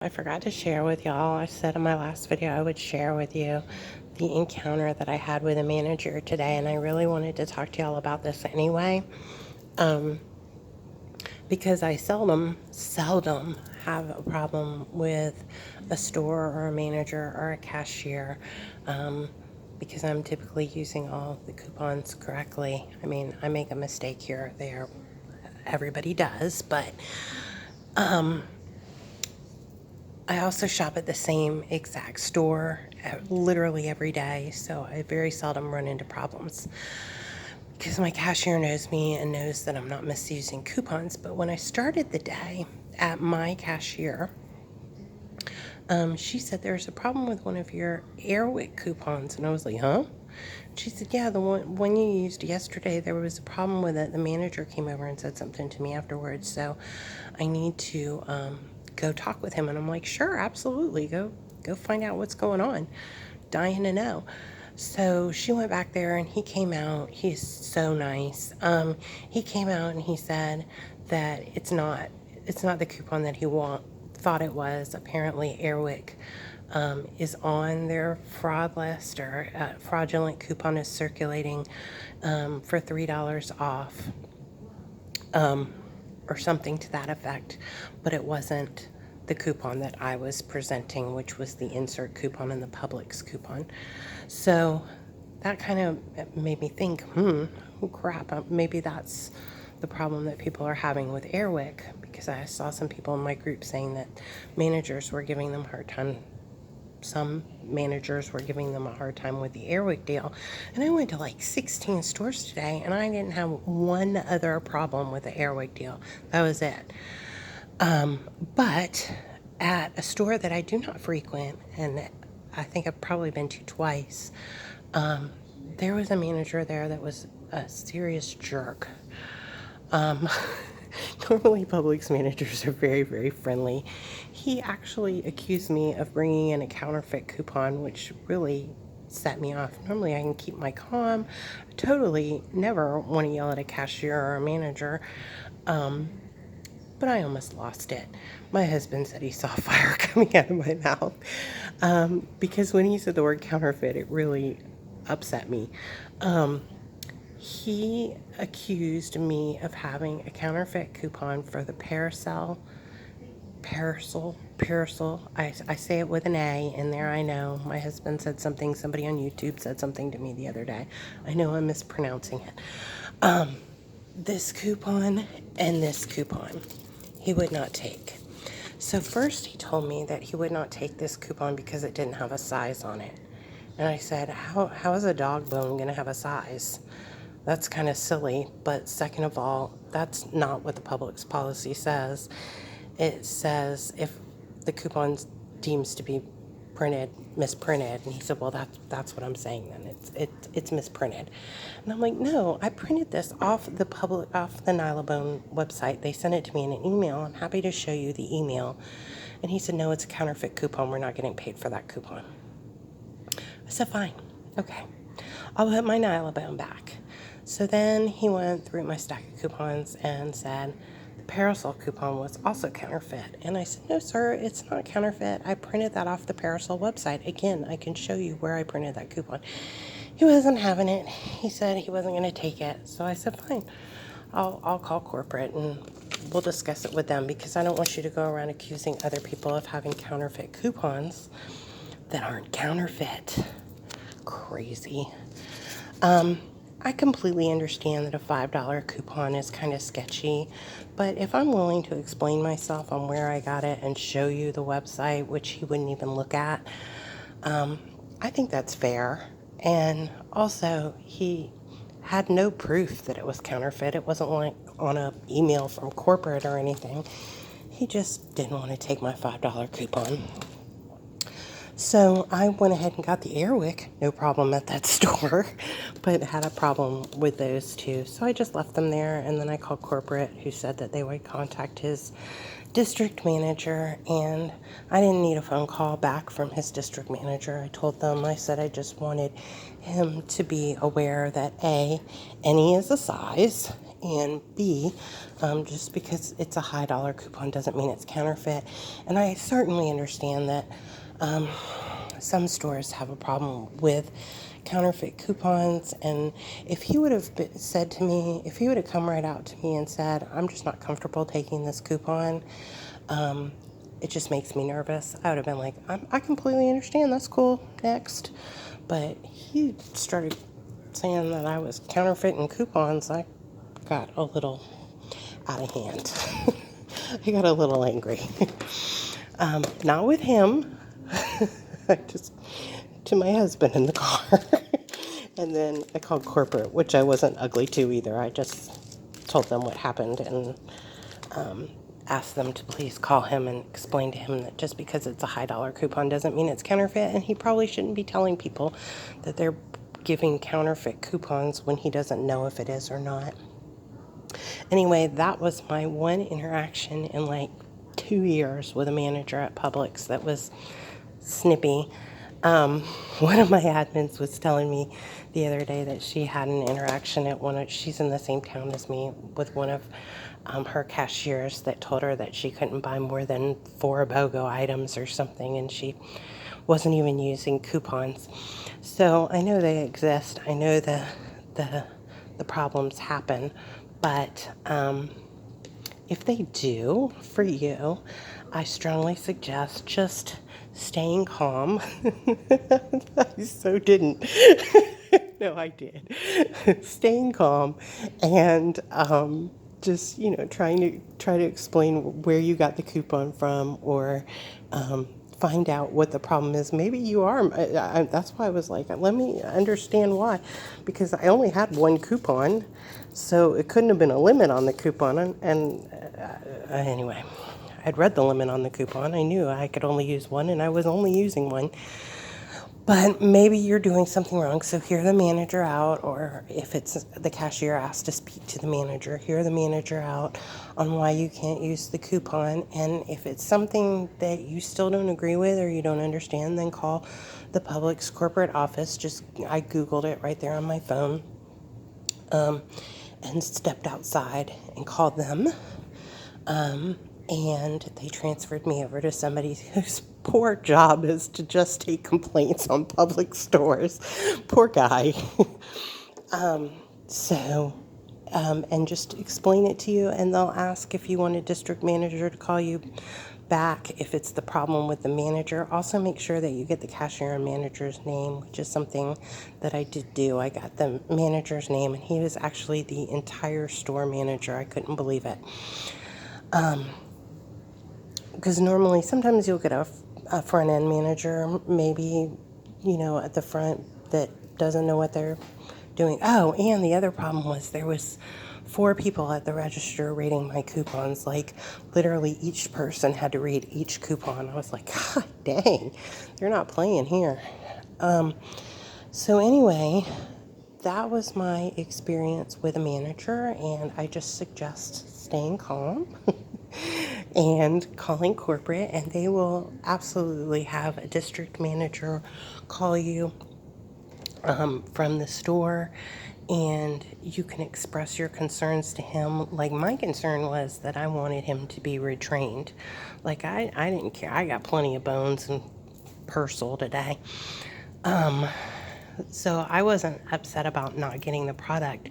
I forgot to share with y'all. I said in my last video I would share with you the encounter that I had with a manager today, and I really wanted to talk to y'all about this anyway, because I seldom have a problem with a store or a manager or a cashier, because I'm typically using all the coupons correctly. I mean, I make a mistake here or there. Everybody does, but I also shop at the same exact store literally every day, so I very seldom run into problems because my cashier knows me and knows that I'm not misusing coupons. But when I started the day at my cashier, she said there's a problem with one of your Airwick coupons, and I was like, huh? She said, yeah, the one you used yesterday, there was a problem with it. The manager came over and said something to me afterwards, so I need to go talk with him. And I'm like, sure, absolutely, go find out what's going on. Dying to know. So she went back there and he came out. He's so nice. He came out and he said that it's not the coupon that he thought it was. Apparently Airwick is on their fraud list, or fraudulent coupon is circulating for $3 off, or something to that effect, but it wasn't the coupon that I was presenting, which was the insert coupon and the Publix coupon. So that kind of made me think, oh crap, maybe that's the problem that people are having with Airwick, because I saw some people in my group saying that managers were giving them a hard time. Some managers were giving them a hard time with the Airwick deal. And I went to like 16 stores today, and I didn't have one other problem with the Airwick deal. That was it. But at a store that I do not frequent, and I think I've probably been to twice, there was a manager there that was a serious jerk. Normally Publix managers are very, very friendly. He actually accused me of bringing in a counterfeit coupon, which really set me off. Normally I can keep my calm. I totally never want to yell at a cashier or a manager. But I almost lost it. My husband said he saw fire coming out of my mouth, because when he said the word counterfeit, it really upset me. He accused me of having a counterfeit coupon for the parasol. I say it with an A in there, I know. My husband said something, somebody on YouTube said something to me the other day. I know I'm mispronouncing it. This coupon and this coupon, he would not take. So first he told me that he would not take this coupon because it didn't have a size on it. And I said, how is a dog bone going to have a size? That's kind of silly. But second of all, that's not what the Publix policy says. It says if the coupon deems to be misprinted. And he said, well, that's what I'm saying then. It's misprinted. And I'm like, no, I printed this off the Nylabone website. They sent it to me in an email. I'm happy to show you the email. And he said, no, it's a counterfeit coupon. We're not getting paid for that coupon. I said, fine, okay. I'll put my Nylabone back. So then he went through my stack of coupons and said the Parasol coupon was also counterfeit. And I said, no, sir, it's not counterfeit. I printed that off the Parasol website. Again, I can show you where I printed that coupon. He wasn't having it. He said he wasn't going to take it. So I said, fine, I'll call corporate and we'll discuss it with them, because I don't want you to go around accusing other people of having counterfeit coupons that aren't counterfeit. Crazy. I completely understand that a $5 coupon is kind of sketchy, but if I'm willing to explain myself on where I got it and show you the website, which he wouldn't even look at, I think that's fair. And also, he had no proof that it was counterfeit. It wasn't like on an email from corporate or anything. He just didn't want to take my $5 coupon. So I went ahead and got the Airwick, no problem at that store, but had a problem with those two. So I just left them there, and then I called corporate, who said that they would contact his district manager, and I didn't need a phone call back from his district manager. I told them, I said I just wanted him to be aware that A, any is a size, And B, just because it's a high dollar coupon doesn't mean it's counterfeit. And I certainly understand that some stores have a problem with counterfeit coupons. And if he would have said to me, if he would have come right out to me and said, I'm just not comfortable taking this coupon, it just makes me nervous, I would have been like, I completely understand, that's cool, next. But he started saying that I was counterfeiting coupons. I got a little out of hand. I got a little angry. Not with him. I just to my husband in the car. And then I called corporate, which I wasn't ugly to either. I just told them what happened and asked them to please call him and explain to him that just because it's a high dollar coupon doesn't mean it's counterfeit, and he probably shouldn't be telling people that they're giving counterfeit coupons when he doesn't know if it is or not. Anyway, that was my one interaction in like 2 years with a manager at Publix that was snippy. One of my admins was telling me the other day that she had an interaction at she's in the same town as me, with one of her cashiers that told her that she couldn't buy more than 4 BOGO items or something, and she wasn't even using coupons. So I know they exist. I know the problems happen, but if they do for you, I strongly suggest just staying calm. I so didn't. No, I did. Staying calm and just, try to explain where you got the coupon from, or find out what the problem is. Maybe you are. That's why I was like, let me understand why, because I only had one coupon, so it couldn't have been a limit on the coupon. And anyway, I'd read the limit on the coupon. I knew I could only use one, and I was only using one. But maybe you're doing something wrong, so hear the manager out, or if it's the cashier asked to speak to the manager, hear the manager out on why you can't use the coupon. And if it's something that you still don't agree with or you don't understand, then call the Publix corporate office. I Googled it right there on my phone, and stepped outside and called them. And they transferred me over to somebody whose poor job is to just take complaints on public stores. Poor guy. And just explain it to you, and they'll ask if you want a district manager to call you back if it's the problem with the manager. Also, make sure that you get the cashier and manager's name, which is something that I did do. I got the manager's name, and he was actually the entire store manager. I couldn't believe it. Because normally, sometimes you'll get a front end manager, maybe, at the front, that doesn't know what they're doing. Oh, and the other problem was there was 4 people at the register reading my coupons. Like, literally each person had to read each coupon. I was like, God dang, they're not playing here. So anyway, that was my experience with a manager, and I just suggest staying calm and calling corporate, and they will absolutely have a district manager call you from the store, and you can express your concerns to him. Like, my concern was that I wanted him to be retrained. Like, I didn't care. I got plenty of bones and Purcell today. So I wasn't upset about not getting the product.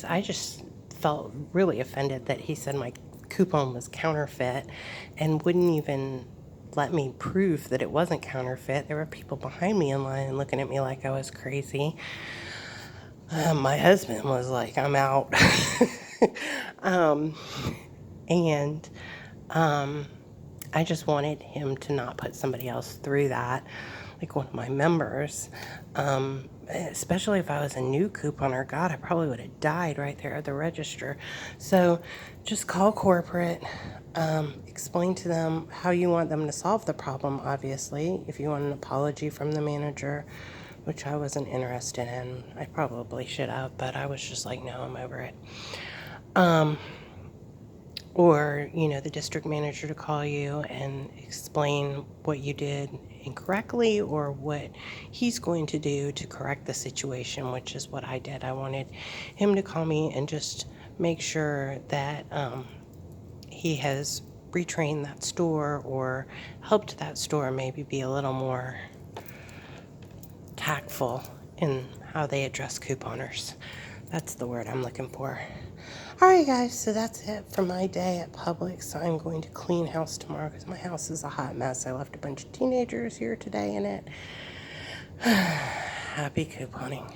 I just felt really offended that he said my coupon was counterfeit and wouldn't even let me prove that it wasn't counterfeit. There were people behind me in line and looking at me like I was crazy. My husband was like, I'm out. And I just wanted him to not put somebody else through that, like one of my members. Especially if I was a new couponer, God, I probably would have died right there at the register. So just call corporate, explain to them how you want them to solve the problem, obviously. If you want an apology from the manager, which I wasn't interested in. I probably should have, but I was just like, no, I'm over it. Or, the district manager to call you and explain what you did incorrectly or what he's going to do to correct the situation, which is what I did. I wanted him to call me and just make sure that he has retrained that store or helped that store maybe be a little more tactful in how they address couponers. That's the word I'm looking for. Alright guys, so that's it for my day at Publix. I'm going to clean house tomorrow because my house is a hot mess. I left a bunch of teenagers here today in it. Happy couponing.